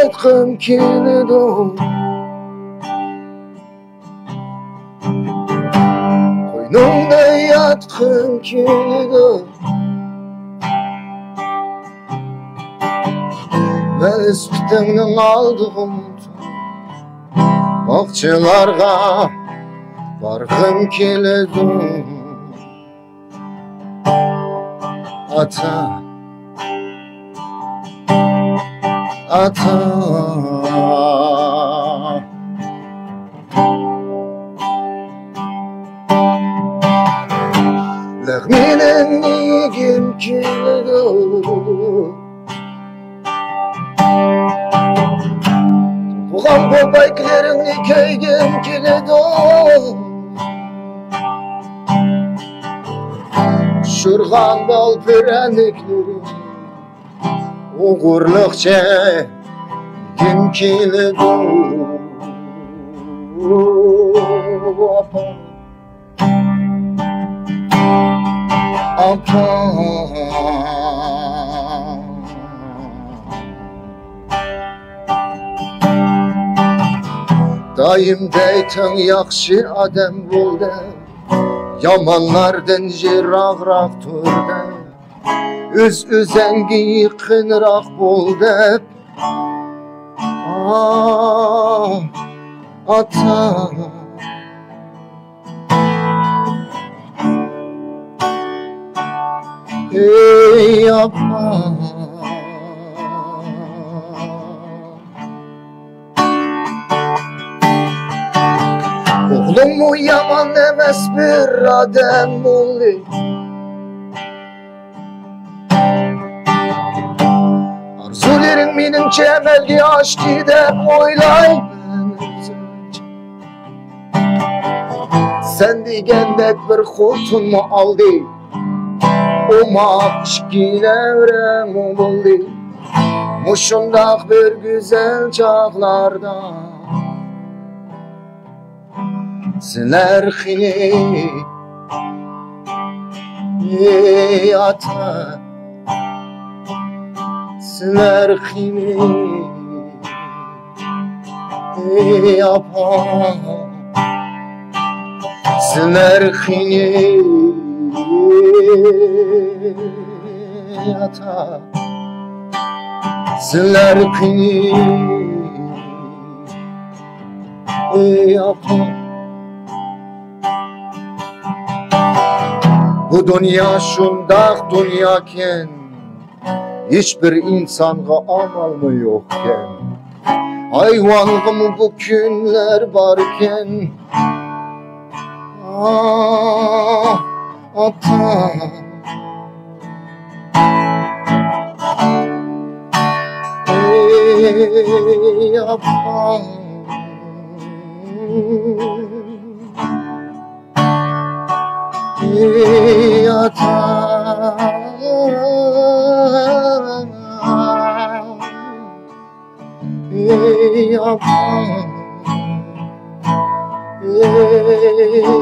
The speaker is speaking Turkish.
aytqım keledi. Qoynumda yatqım keledi. Velosipedimning aldığım bog'chalarga barg'im keledi. Ata, ata, lag'minin yegim keledi. Tuğan bobayklerini köygüm keledi. Şurgan bal perenekleri uğurlukça kim keledi. Apa, apa, daim deytin yaxşı adam bo'ldi, yamanlardan jiroqroq turdi. O'z-o'zanga yaqinroq bo'l deb. Ata, ey apa, oğlum mu yaman emas bir adam bo'ldi. Arzularing menimcha amalga oshdi deb o'ylayman. Sen degandek bir xotinni oldi, o'moq kichkina bo'ldi. Mushundoq bir go'zal chog'larda sizlar xiyli, ey ata, sizlar xiyli, ey apa, sizlar xiyli, ey ata, sizlar xiyli, ey apa. Bu dünya şundaq dünyayken, hiçbir insanga amal mı yokken, hayvanlığı mı bu günler varken. Ata, ey apa, ey ata, ey apa, ey